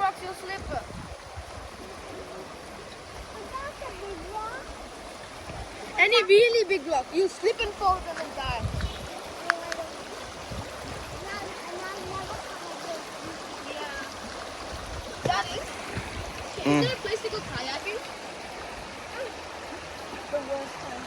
rocks, you'll slip. Any really big rock, you slip and fall and then die. Yeah. Daddy, is there a place to go kayaking? The worst time.